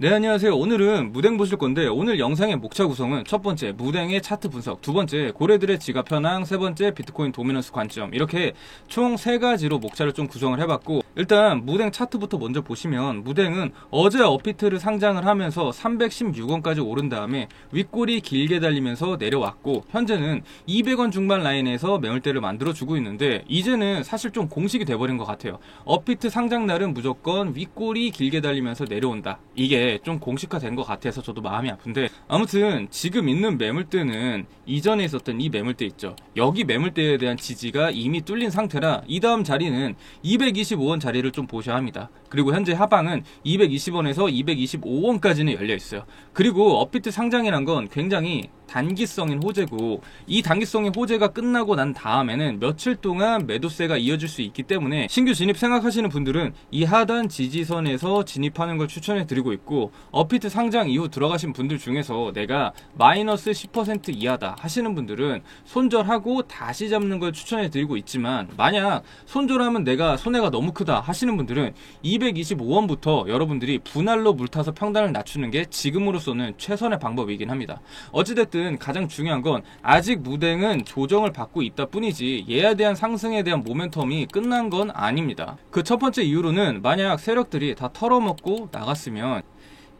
네, 안녕하세요. 오늘은 무댕 보실 건데, 오늘 영상의 목차 구성은 첫 번째 무댕의 차트 분석, 두 번째 고래들의 지갑 현황, 세 번째 비트코인 도미넌스 관점, 이렇게 총 세 가지로 목차를 좀 구성을 해봤고, 일단 무댕 차트부터 먼저 보시면, 무댕은 어제 업비트를 상장을 하면서 316원까지 오른 다음에 윗골이 길게 달리면서 내려왔고, 현재는 200원 중반 라인에서 매물대를 만들어주고 있는데, 이제는 사실 좀 공식이 돼버린 것 같아요. 업비트 상장 날은 무조건 윗골이 길게 달리면서 내려온다. 이게 좀 공식화된 것 같아서 저도 마음이 아픈데, 아무튼 지금 있는 매물대는 이전에 있었던 이 매물대 있죠. 여기 매물대에 대한 지지가 이미 뚫린 상태라 이 다음 자리는 225원 자리를 좀 보셔야 합니다. 그리고 현재 하방은 220원에서 225원까지는 열려 있어요. 그리고 업비트 상장이란 건 굉장히 단기성인 호재고, 이 단기성의 호재가 끝나고 난 다음에는 며칠 동안 매도세가 이어질 수 있기 때문에 신규 진입 생각하시는 분들은 이 하단 지지선에서 진입하는 걸 추천해 드리고 있고, 업비트 상장 이후 들어가신 분들 중에서 내가 마이너스 10% 이하다 하시는 분들은 손절하고 다시 잡는 걸 추천해 드리고 있지만, 만약 손절하면 내가 손해가 너무 크다 하시는 분들은 225원부터 여러분들이 분할로 물타서 평단을 낮추는 게 지금으로서는 최선의 방법이긴 합니다. 어찌됐든 가장 중요한 건 아직 무댕은 조정을 받고 있다 뿐이지 얘에 대한 상승에 대한 모멘텀이 끝난 건 아닙니다. 그 첫 번째 이유로는, 만약 세력들이 다 털어먹고 나갔으면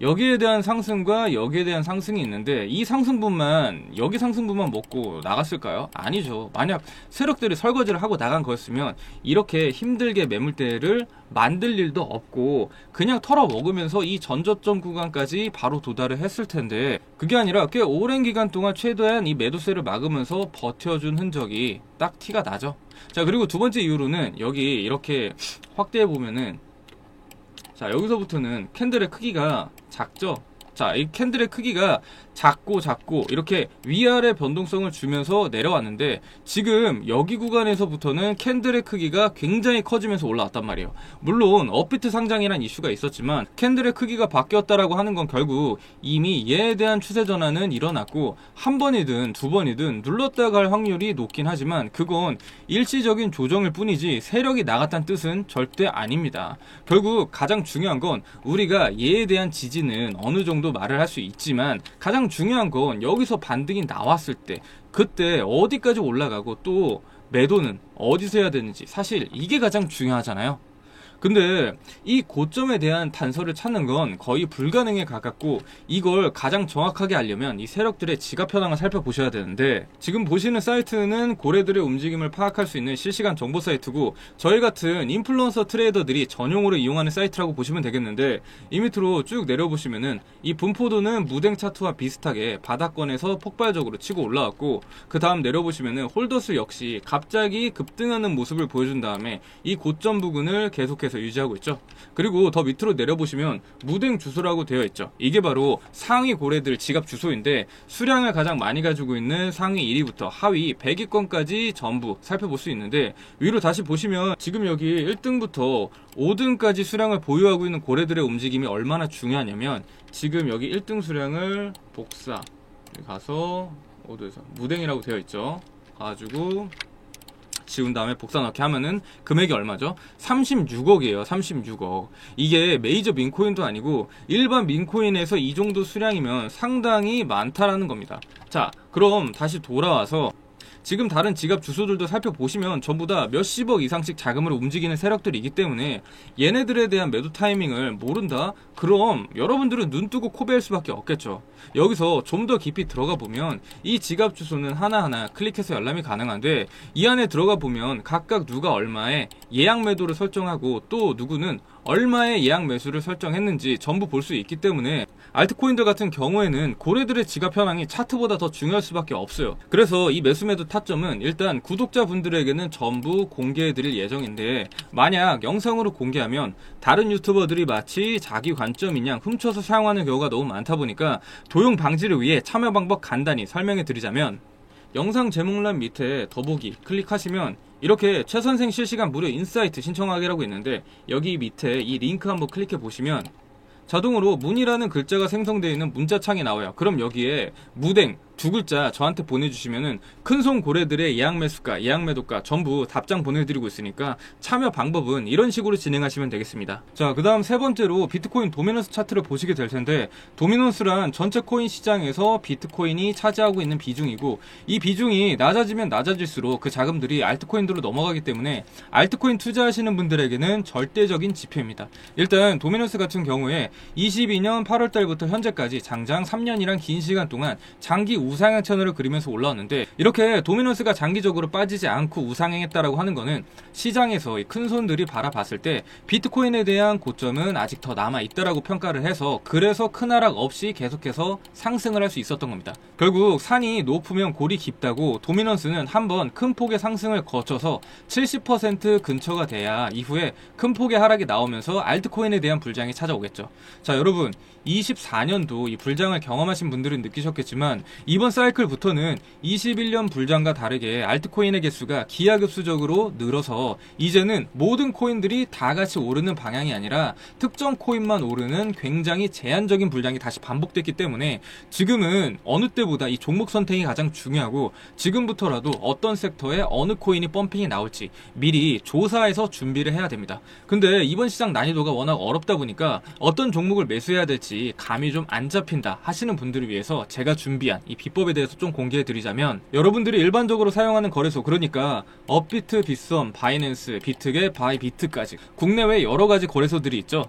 여기에 대한 상승과 여기에 대한 상승이 있는데, 이 상승분만, 여기 상승분만 먹고 나갔을까요? 아니죠. 만약 세력들이 설거지를 하고 나간 거였으면 이렇게 힘들게 매물대를 만들 일도 없고 그냥 털어먹으면서 이 전저점 구간까지 바로 도달을 했을 텐데, 그게 아니라 꽤 오랜 기간 동안 최대한 이 매도세를 막으면서 버텨준 흔적이 딱 티가 나죠. 자, 그리고 두 번째 이유로는, 여기 이렇게 확대해 보면은, 자, 여기서부터는 캔들의 크기가 작죠. 자, 이 캔들의 크기가 작고 이렇게 위아래 변동성을 주면서 내려왔는데, 지금 여기 구간에서부터는 캔들의 크기가 굉장히 커지면서 올라왔단 말이에요. 물론 업비트 상장이란 이슈가 있었지만 캔들의 크기가 바뀌었다라고 하는 건 결국 이미 얘에 대한 추세 전환은 일어났고, 한 번이든 두 번이든 눌렀다 갈 확률이 높긴 하지만 그건 일시적인 조정일 뿐이지 세력이 나갔다는 뜻은 절대 아닙니다. 결국 가장 중요한 건, 우리가 얘에 대한 지지는 어느 정도 말을 할 수 있지만 가장 중요한 건 여기서 반등이 나왔을 때 그때 어디까지 올라가고 또 매도는 어디서 해야 되는지, 사실 이게 가장 중요하잖아요. 근데 이 고점에 대한 단서를 찾는 건 거의 불가능에 가깝고, 이걸 가장 정확하게 알려면 이 세력들의 지갑 현황을 살펴보셔야 되는데, 지금 보시는 사이트는 고래들의 움직임을 파악할 수 있는 실시간 정보 사이트고, 저희 같은 인플루언서 트레이더들이 전용으로 이용하는 사이트라고 보시면 되겠는데, 이 밑으로 쭉 내려보시면은 이 분포도는 무댕 차트와 비슷하게 바닥권에서 폭발적으로 치고 올라왔고, 그 다음 내려보시면은 홀더스 역시 갑자기 급등하는 모습을 보여준 다음에 이 고점 부근을 계속해서 유지하고 있죠. 그리고 더 밑으로 내려보시면 무댕 주소라고 되어 있죠. 이게 바로 상위 고래들 지갑 주소인데, 수량을 가장 많이 가지고 있는 상위 1위부터 하위 100위권까지 전부 살펴볼 수 있는데, 위로 다시 보시면 지금 여기 1등부터 5등까지 수량을 보유하고 있는 고래들의 움직임이 얼마나 중요하냐면, 지금 여기 1등 수량을 복사 가서 어디에서 무댕이라고 되어 있죠. 가지고 지운 다음에 복사 넣기 하면은 금액이 얼마죠? 36억이에요. 36억. 이게 메이저 민코인도 아니고 일반 민코인에서 이 정도 수량이면 상당히 많다라는 겁니다. 자, 그럼 다시 돌아와서 지금 다른 지갑 주소들도 살펴보시면 전부 다 몇십억 이상씩 자금으로 움직이는 세력들이기 때문에 얘네들에 대한 매도 타이밍을 모른다? 그럼 여러분들은 눈 뜨고 코 베일 수밖에 없겠죠. 여기서 좀 더 깊이 들어가 보면 이 지갑 주소는 하나하나 클릭해서 열람이 가능한데, 이 안에 들어가 보면 각각 누가 얼마에 예약 매도를 설정하고 또 누구는 얼마의 예약 매수를 설정했는지 전부 볼 수 있기 때문에, 알트코인들 같은 경우에는 고래들의 지갑 현황이 차트보다 더 중요할 수밖에 없어요. 그래서 이 매수 매도 타점은 일단 구독자분들에게는 전부 공개해드릴 예정인데, 만약 영상으로 공개하면 다른 유튜버들이 마치 자기 관점인 양 훔쳐서 사용하는 경우가 너무 많다 보니까, 도용 방지를 위해 참여 방법 간단히 설명해 드리자면, 영상 제목란 밑에 더보기 클릭하시면 이렇게 최선생 실시간 무료 인사이트 신청하기라고 있는데, 여기 밑에 이 링크 한번 클릭해 보시면 자동으로 문이라는 글자가 생성되어 있는 문자창이 나와요. 그럼 여기에 무댕 두 글자 저한테 보내주시면은 큰손 고래들의 예약 매수가, 예약 매도가 전부 답장 보내드리고 있으니까 참여 방법은 이런 식으로 진행하시면 되겠습니다. 자, 그 다음 세 번째로 비트코인 도미넌스 차트를 보시게 될 텐데, 도미넌스란 전체 코인 시장에서 비트코인이 차지하고 있는 비중이고, 이 비중이 낮아지면 낮아질수록 그 자금들이 알트코인으로 넘어가기 때문에 알트코인 투자하시는 분들에게는 절대적인 지표입니다. 일단 도미넌스 같은 경우에 22년 8월 달부터 현재까지 장장 3년이란 긴 시간 동안 장기 우상향 채널을 그리면서 올라왔는데, 이렇게 도미넌스가 장기적으로 빠지지 않고 우상향했다라고 하는 거는 시장에서 큰 손들이 바라봤을 때 비트코인에 대한 고점은 아직 더 남아있다라고 평가를 해서, 그래서 큰 하락 없이 계속해서 상승을 할 수 있었던 겁니다. 결국 산이 높으면 골이 깊다고, 도미넌스는 한번 큰 폭의 상승을 거쳐서 70% 근처가 돼야 이후에 큰 폭의 하락이 나오면서 알트코인에 대한 불장이 찾아오겠죠. 자, 여러분 24년도 이 불장을 경험하신 분들은 느끼셨겠지만, 이번 사이클부터는 21년 불장과 다르게 알트코인의 개수가 기하급수적으로 늘어서 이제는 모든 코인들이 다 같이 오르는 방향이 아니라 특정 코인만 오르는 굉장히 제한적인 불장이 다시 반복됐기 때문에 지금은 어느 때보다 이 종목 선택이 가장 중요하고, 지금부터라도 어떤 섹터에 어느 코인이 펌핑이 나올지 미리 조사해서 준비를 해야 됩니다. 근데 이번 시장 난이도가 워낙 어렵다 보니까 어떤 종목을 매수해야 될지 감이 좀 안 잡힌다 하시는 분들을 위해서 제가 준비한 이 비법에 대해서 좀 공개해 드리자면, 여러분들이 일반적으로 사용하는 거래소, 그러니까 업비트, 빗썸, 바이낸스, 비트겟, 바이비트까지 국내외 여러 가지 거래소들이 있죠.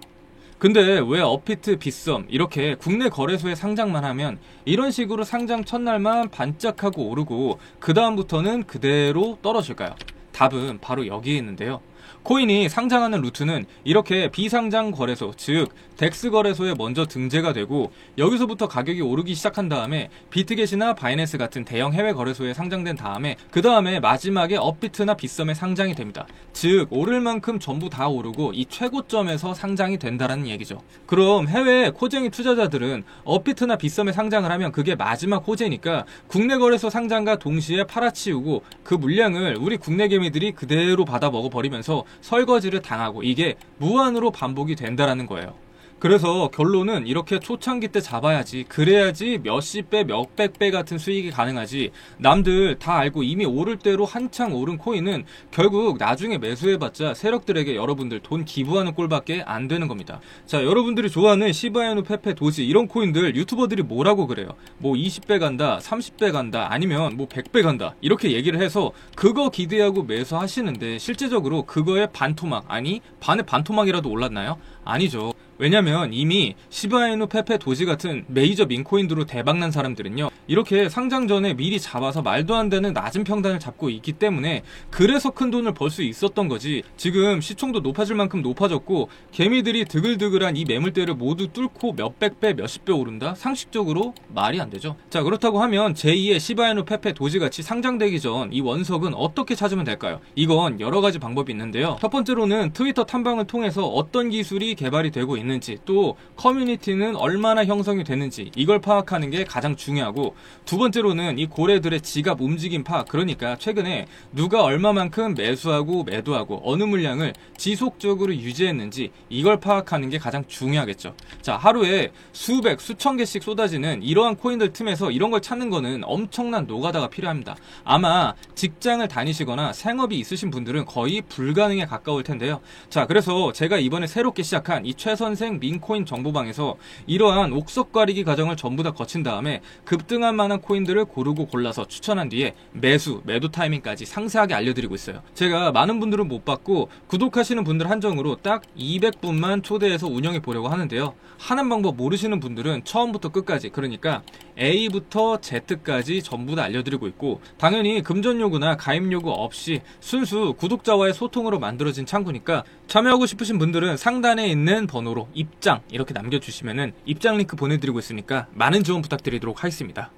근데 왜 업비트, 빗썸 이렇게 국내 거래소에 상장만 하면 이런 식으로 상장 첫날만 반짝하고 오르고 그 다음부터는 그대로 떨어질까요? 답은 바로 여기에 있는데요. 코인이 상장하는 루트는 이렇게 비상장 거래소, 즉 덱스 거래소에 먼저 등재가 되고, 여기서부터 가격이 오르기 시작한 다음에 비트겟이나 바이낸스 같은 대형 해외 거래소에 상장된 다음에 그 다음에 마지막에 업비트나 빗썸에 상장이 됩니다. 즉 오를 만큼 전부 다 오르고 이 최고점에서 상장이 된다라는 얘기죠. 그럼 해외 코쟁이 투자자들은 업비트나 빗썸에 상장을 하면 그게 마지막 호재니까 국내 거래소 상장과 동시에 팔아치우고 그 물량을 우리 국내 개미들이 그대로 받아 먹어버리면서 설거지를 당하고, 이게 무한으로 반복이 된다라는 거예요. 그래서 결론은 이렇게 초창기 때 잡아야지, 그래야지 몇십 배, 몇백 배 같은 수익이 가능하지, 남들 다 알고 이미 오를 대로 한창 오른 코인은 결국 나중에 매수해봤자 세력들에게 여러분들 돈 기부하는 꼴밖에 안 되는 겁니다. 자, 여러분들이 좋아하는 시바이누, 페페, 도지 이런 코인들 유튜버들이 뭐라고 그래요? 뭐 20배 간다, 30배 간다, 아니면 뭐 100배 간다 이렇게 얘기를 해서 그거 기대하고 매수하시는데, 실제적으로 그거의 반토막, 아니 반의 반토막이라도 올랐나요? 아니죠. 왜냐면 이미 시바이누, 페페, 도지 같은 메이저 민코인으로 대박난 사람들은요, 이렇게 상장 전에 미리 잡아서 말도 안 되는 낮은 평단을 잡고 있기 때문에 그래서 큰 돈을 벌 수 있었던 거지, 지금 시총도 높아질 만큼 높아졌고 개미들이 드글드글한 이 매물대를 모두 뚫고 몇백 배, 몇십 배 오른다? 상식적으로 말이 안 되죠. 자, 그렇다고 하면 제2의 시바이누, 페페, 도지 같이 상장되기 전 이 원석은 어떻게 찾으면 될까요? 이건 여러 가지 방법이 있는데요. 첫 번째로는 트위터 탐방을 통해서 어떤 기술이 개발이 되고 있는지, 또 커뮤니티는 얼마나 형성이 되는지 이걸 파악하는 게 가장 중요하고, 두 번째로는 이 고래들의 지갑 움직임 파악, 그러니까 최근에 누가 얼마만큼 매수하고 매도하고 어느 물량을 지속적으로 유지했는지 이걸 파악하는 게 가장 중요하겠죠. 자, 하루에 수백, 수천 개씩 쏟아지는 이러한 코인들 틈에서 이런 걸 찾는 거는 엄청난 노가다가 필요합니다. 아마 직장을 다니시거나 생업이 있으신 분들은 거의 불가능에 가까울 텐데요. 자, 그래서 제가 이번에 새롭게 시작한 이 최선생 민코인 정보방에서 이러한 옥석 가리기 과정을 전부 다 거친 다음에 급등할 만한 코인들을 고르고 골라서 추천한 뒤에 매수, 매도 타이밍까지 상세하게 알려드리고 있어요. 제가 많은 분들은 못 받고 구독하시는 분들 한정으로 딱 200분만 초대해서 운영해 보려고 하는데요. 하는 방법 모르시는 분들은 처음부터 끝까지, 그러니까 A부터 Z까지 전부 다 알려드리고 있고, 당연히 금전 요구나 가입 요구 없이 순수 구독자와의 소통으로 만들어진 창구니까 참여하고 싶으신 분들은 상단에 있는 번호로 입장 이렇게 남겨주시면은 입장 링크 보내드리고 있으니까 많은 지원 부탁드리도록 하겠습니다.